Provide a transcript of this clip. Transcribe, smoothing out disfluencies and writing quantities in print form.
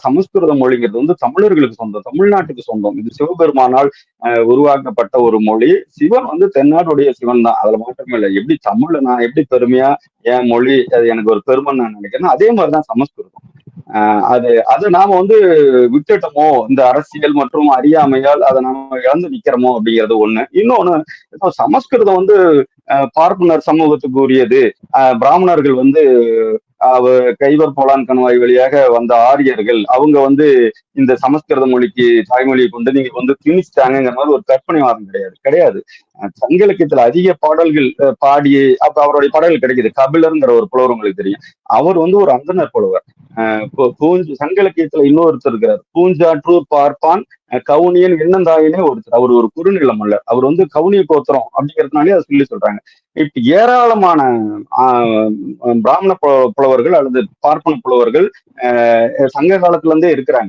சமஸ்கிருத மொழிங்கிறது வந்து தமிழர்களுக்கு சொந்தம், தமிழ்நாட்டுக்கு சொந்தம். இது சிவபெருமானால் உருவாக்கப்பட்ட ஒரு மொழி. சிவன் வந்து தென்னாடுடைய சிவன் தான், அதுல மாற்றமே இல்லை. எப்படி தமிழ்ல நான் எப்படி பெருமையா என் மொழி அது எனக்கு ஒரு பெருமைன்னு நான் நினைக்கிறேன், அதே மாதிரிதான் சமஸ்கிருதம். அது நாம வந்து விட்டுட்டோமோ இந்த அரசியல் மற்றும் அறியாமையால் அதை நாம இழந்து நிக்கிறோமோ அப்படிங்கிறது ஒண்ணு. இன்னொன்னு, இப்போ சமஸ்கிருதம் வந்து பார்ப்பனர் சமூகத்துக்கு உரியது. பிராமணர்கள் வந்து கைவர் போலான் கணவாய் வழியாக வந்த ஆரியர்கள், அவங்க வந்து இந்த சமஸ்கிருத மொழிக்கு தாய்மொழியை கொண்டு நீங்க வந்து திணிச்சிட்டாங்கிற மாதிரி ஒரு கற்பனைவாதம் கிடையாது, கிடையாது. சங்க இலக்கியத்துல அதிக பாடல்கள் பாடி, அப்ப அவருடைய பாடல்கள் கிடைக்குது. கபிலருங்கிற ஒரு புலவர் உங்களுக்கு தெரியும், அவர் வந்து ஒரு அந்தனர் புலவர். சங்க இலக்கியத்துல இன்னொருத்தர் இருக்கிறார், பூஞ்சாற்றூர் பார்ப்பான் கவுனியன் எண்ணந்தாயினே ஒருத்தர். அவர் ஒரு குறுநிலம் அல்ல, அவர் வந்து கவுனிய கோத்திரம் அப்படிங்கிறதுனாலே அதை சொல்லி சொல்றாங்க. இப்ப ஏராளமான பிராமண புலவர்கள் அல்லது பார்ப்பன புலவர்கள் சங்க காலத்துல இருந்தே இருக்கிறாங்க.